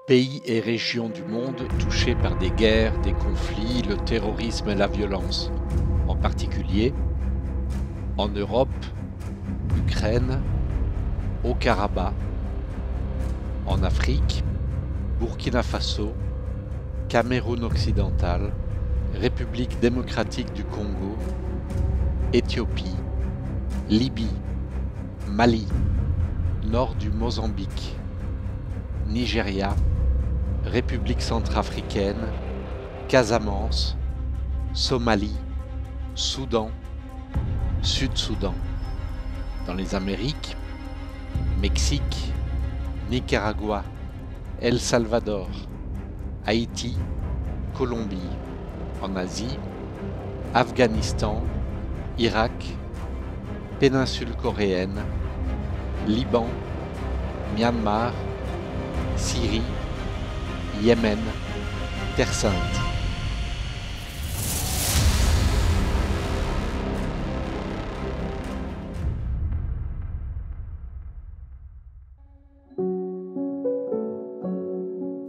Pays et régions du monde touchés par des guerres, des conflits, le terrorisme et la violence. En particulier, en Europe, Ukraine, Haut-Karabakh, en Afrique, Burkina Faso, Cameroun occidental, République démocratique du Congo, Éthiopie, Libye, Mali, nord du Mozambique, Nigeria, République centrafricaine, Casamance, Somalie, Soudan, Sud-Soudan. Dans les Amériques, Mexique, Nicaragua, El Salvador, Haïti, Colombie. En Asie, Afghanistan, Irak, péninsule coréenne, Liban, Myanmar, Syrie, Yémen, Terre Sainte.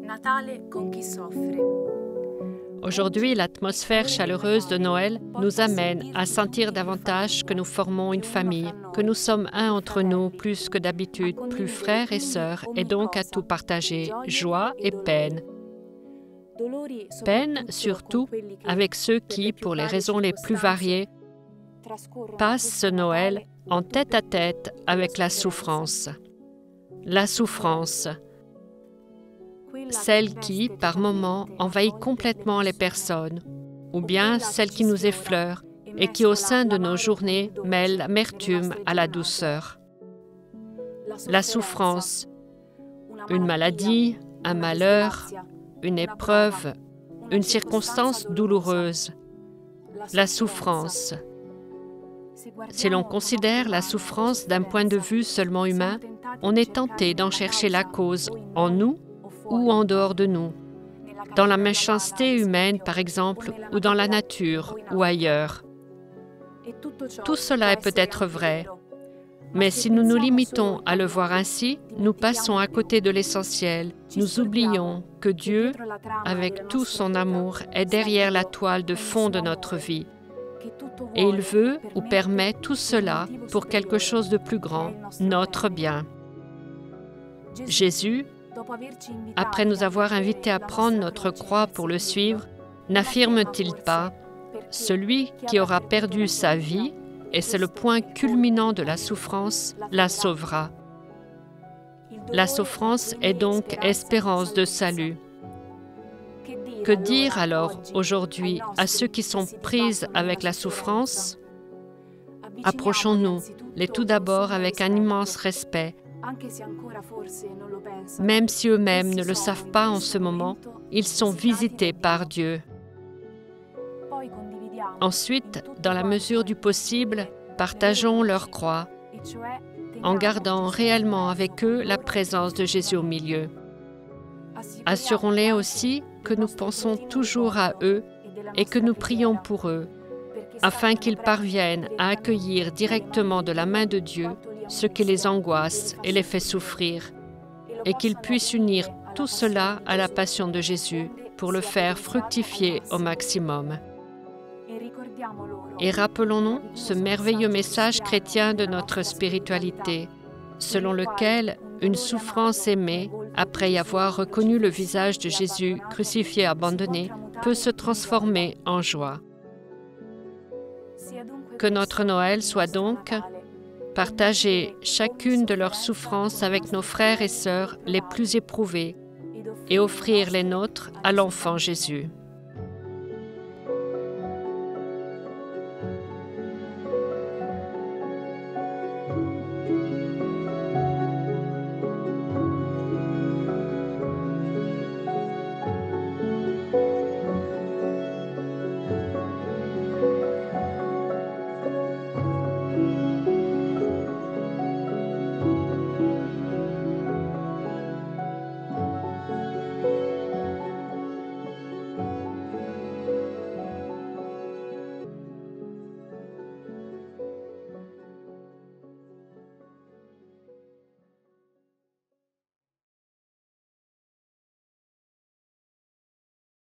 Natale con chi soffre. Aujourd'hui, l'atmosphère chaleureuse de Noël nous amène à sentir davantage que nous formons une famille, que nous sommes un entre nous plus que d'habitude, plus frères et sœurs, et donc à tout partager, joie et peine. Peine surtout avec ceux qui, pour les raisons les plus variées, passent ce Noël en tête-à-tête avec la souffrance. La souffrance, celle qui, par moments, envahit complètement les personnes, ou bien celle qui nous effleure et qui, au sein de nos journées, mêle l'amertume à la douceur. La souffrance, une maladie, un malheur, une épreuve, une circonstance douloureuse. La souffrance. Si l'on considère la souffrance d'un point de vue seulement humain, on est tenté d'en chercher la cause en nous ou en dehors de nous, dans la méchanceté humaine par exemple, ou dans la nature, ou ailleurs. Tout cela est peut-être vrai, mais si nous nous limitons à le voir ainsi, nous passons à côté de l'essentiel. Nous oublions que Dieu, avec tout son amour, est derrière la toile de fond de notre vie. Et il veut ou permet tout cela pour quelque chose de plus grand, notre bien. Jésus, après nous avoir invités à prendre notre croix pour le suivre, n'affirme-t-il pas « Celui qui aura perdu sa vie, et c'est le point culminant de la souffrance, la sauvera ». La souffrance est donc espérance de salut. Que dire alors aujourd'hui à ceux qui sont prises avec la souffrance? Approchons-nous, les tout d'abord avec un immense respect. Même si eux-mêmes ne le savent pas en ce moment, ils sont visités par Dieu. Ensuite, dans la mesure du possible, partageons leur croix, en gardant réellement avec eux la présence de Jésus au milieu. Assurons-les aussi que nous pensons toujours à eux et que nous prions pour eux, afin qu'ils parviennent à accueillir directement de la main de Dieu ce qui les angoisse et les fait souffrir, et qu'ils puissent unir tout cela à la passion de Jésus pour le faire fructifier au maximum. Et rappelons-nous ce merveilleux message chrétien de notre spiritualité, selon lequel une souffrance aimée, après y avoir reconnu le visage de Jésus crucifié et abandonné, peut se transformer en joie. Que notre Noël soit donc partager chacune de leurs souffrances avec nos frères et sœurs les plus éprouvés et offrir les nôtres à l'enfant Jésus.